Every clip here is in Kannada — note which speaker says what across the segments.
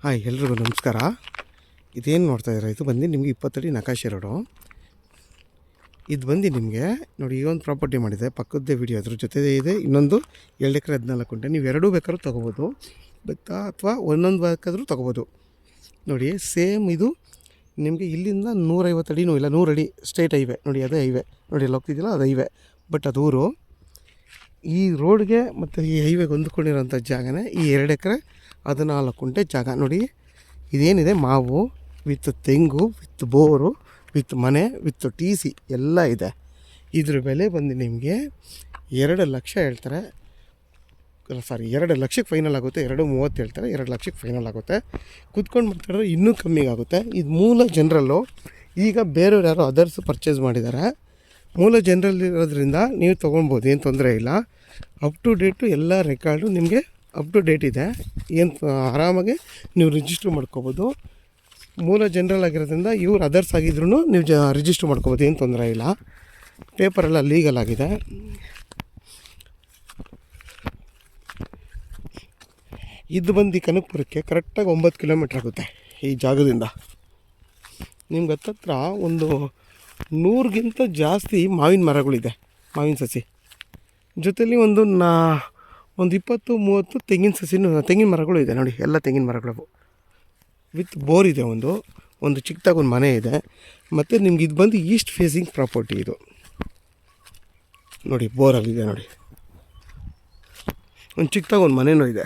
Speaker 1: ಹಾಯ್ ಎಲ್ರಿಗೂ ನಮಸ್ಕಾರ. ಇದೇನು ನೋಡ್ತಾ ಇದ್ದೀರಾ, ಇದು ಬಂದು ನಿಮಗೆ 20 ಅಡಿ ನಕಾಶೆ ರೋಡು. ಇದು ಬಂದು ನಿಮಗೆ ನೋಡಿ, ಈ ಒಂದು ಪ್ರಾಪರ್ಟಿ ಮಾಡಿದೆ, ಪಕ್ಕದ್ದೇ ವಿಡಿಯೋ ಅದ್ರ ಜೊತೆ ಇದೆ. ಇನ್ನೊಂದು 2 ಎಕರೆ 14 ಗುಂಟೆ. ನೀವು ಎರಡೂ ಬೇಕಾದ್ರೂ ತೊಗೋಬೋದು, ಅಥವಾ ಒಂದೊಂದು ಬೇಕಾದರೂ ತೊಗೋಬೋದು. ನೋಡಿ ಸೇಮ್ ಇದು ನಿಮಗೆ ಇಲ್ಲಿಂದ 150 ಅಡಿನೂ ಇಲ್ಲ, 100 ಅಡಿ ಸ್ಟ್ರೇಟ್ ಹೈವೇ. ನೋಡಿ ಅದೇ ಹೈವೇ, ನೋಡಿ ಅಲ್ಲಿ ಹೋಗ್ತಿದ್ದಿಲ್ಲ, ಅದು ಹೈವೇ. ಬಟ್ ಅದು ಊರು ಈ ರೋಡ್ಗೆ ಮತ್ತು ಈ ಹೈವೇಗೆ ಹೊಂದ್ಕೊಂಡಿರೋಂಥ ಜಾಗನೇ ಈ 2 ಎಕರೆ 14 ಗುಂಟೆ ಜಾಗ. ನೋಡಿ ಇದೇನಿದೆ, ಮಾವು ವಿತ್ ತೆಂಗು ವಿತ್ ಬೋರು ವಿತ್ ಮನೆ ವಿತ್ TC ಎಲ್ಲ ಇದೆ. ಇದ್ರ ಬೆಲೆ ಬಂದು ನಿಮಗೆ 2 ಲಕ್ಷ ಹೇಳ್ತಾರೆ. ಸಾರಿ, 2 ಲಕ್ಷಕ್ಕೆ ಫೈನಲ್ ಆಗುತ್ತೆ. 2.30 ಹೇಳ್ತಾರೆ, 2 ಲಕ್ಷಕ್ಕೆ ಫೈನಲ್ ಆಗುತ್ತೆ. ಕುತ್ಕೊಂಡು ಮಾತಾಡಿದ್ರೆ ಇನ್ನೂ ಕಮ್ಮಿಗೆ ಆಗುತ್ತೆ. ಇದು ಮೂಲ ಜನರಲ್ಲು. ಈಗ ಬೇರೆಯವ್ರು ಯಾರೋ ಅದರ್ಸ್ ಪರ್ಚೇಸ್ ಮಾಡಿದ್ದಾರೆ. ಮೂಲ ಜನರಲ್ ಇರೋದ್ರಿಂದ ನೀವು ತೊಗೊಳ್ಬೋದು, ಏನು ತೊಂದರೆ ಇಲ್ಲ. ಅಪ್ ಟು ಡೇಟು ಎಲ್ಲ ರೆಕಾರ್ಡು ನಿಮಗೆ ಅಪ್ ಟು ಡೇಟ್ ಇದೆ. ಏನು ಆರಾಮಾಗಿ ನೀವು ರಿಜಿಸ್ಟ್ರ್ ಮಾಡ್ಕೋಬೋದು. ಮೂಲ ಜನರಲ್ ಆಗಿರೋದ್ರಿಂದ ಇವ್ರು ಅದರ್ಸ್ ಆಗಿದ್ರೂ ನೀವು ರಿಜಿಸ್ಟ್ರ್ ಮಾಡ್ಕೋಬೋದು, ಏನು ತೊಂದರೆ ಇಲ್ಲ. ಪೇಪರೆಲ್ಲ ಲೀಗಲ್ ಆಗಿದೆ. ಇದು ಬಂದು ಕನಕಪುರಕ್ಕೆ ಕರೆಕ್ಟಾಗಿ 9 ಕಿಲೋಮೀಟ್ರ್ ಆಗುತ್ತೆ ಈ ಜಾಗದಿಂದ. ನಿಮ್ಗೆ ಹತ್ತತ್ರ ಒಂದು 100ಗಿಂತ ಜಾಸ್ತಿ ಮಾವಿನ ಮರಗಳಿದೆ, ಮಾವಿನ ಸಸಿ ಜೊತೆಲಿ ಒಂದು 20-30 ತೆಂಗಿನ ಮರಗಳು ಇದೆ. ನೋಡಿ ಎಲ್ಲ ತೆಂಗಿನ ಮರಗಳು ವಿತ್ ಬೋರ್ ಇದೆ. ಒಂದು ಚಿಕ್ಕದಾಗಿ ಒಂದು ಮನೆ ಇದೆ. ಮತ್ತು ನಿಮ್ಗೆ ಇದು ಬಂದು ಈಸ್ಟ್ ಫೇಸಿಂಗ್ ಪ್ರಾಪರ್ಟಿ. ಇದು ನೋಡಿ ಬೋರಲ್ಲಿದೆ. ನೋಡಿ ಒಂದು ಚಿಕ್ಕದಾಗಿ ಒಂದು ಮನೆಯೂ ಇದೆ.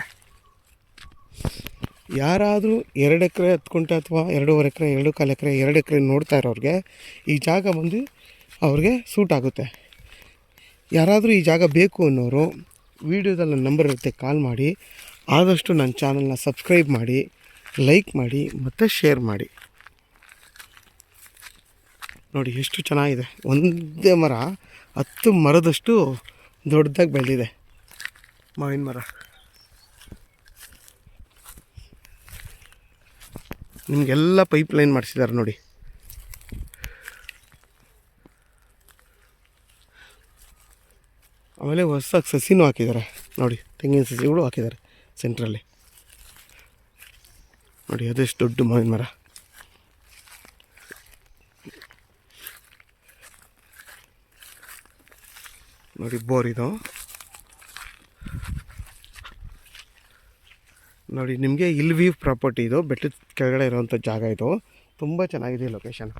Speaker 1: ಯಾರಾದರೂ 2 ಎಕರೆ 10 ಗುಂಟೆ ಅಥವಾ 2.5 ಎಕರೆ 2.25 ಎಕರೆ 2 ಎಕರೆ ನೋಡ್ತಾ ಇರೋರಿಗೆ ಈ ಜಾಗ ಬಂದು ಅವ್ರಿಗೆ ಸೂಟ್ ಆಗುತ್ತೆ. ಯಾರಾದರೂ ಈ ಜಾಗ ಬೇಕು ಅನ್ನೋರು ವೀಡಿಯೋದಲ್ಲಿ ನನ್ನ ನಂಬರ್ ಇರುತ್ತೆ, ಕಾಲ್ ಮಾಡಿ. ಆದಷ್ಟು ನನ್ನ ಚಾನಲ್ನ ಸಬ್ಸ್ಕ್ರೈಬ್ ಮಾಡಿ, ಲೈಕ್ ಮಾಡಿ ಮತ್ತು ಶೇರ್ ಮಾಡಿ. ನೋಡಿ ಎಷ್ಟು ಚೆನ್ನಾಗಿದೆ. ಒಂದೇ ಮರ 10 ಮರದಷ್ಟು ದೊಡ್ಡದಾಗಿ ಬೆಳೆದಿದೆ ಮಾವಿನ ಮರ. ನಿಮಗೆಲ್ಲ ಪೈಪ್ ಲೈನ್ ಮಾಡಿಸಿದ್ದಾರೆ ನೋಡಿ. ಆಮೇಲೆ ಹೊಸದಾಗಿ ಸಸಿನೂ ಹಾಕಿದ್ದಾರೆ ನೋಡಿ, ತೆಂಗಿನ ಸಸಿಗಳು ಹಾಕಿದ್ದಾರೆ ಸೆಂಟ್ರಲ್ಲಿ. ನೋಡಿ ಅದೆಷ್ಟು ದೊಡ್ಡ ಮಾವಿನ ಮರ. ನೋಡಿ ಬೋರ್ ಇದು. ನೋಡಿ ನಿಮಗೆ ಇಲ್ವಿ ಪ್ರಾಪರ್ಟಿ ಇದು, ಬೆಟ್ಟದ ಕೆಳಗಡೆ ಇರೋವಂಥ ಜಾಗ ಇದು. ತುಂಬ ಚೆನ್ನಾಗಿದೆ ಲೊಕೇಶನ್.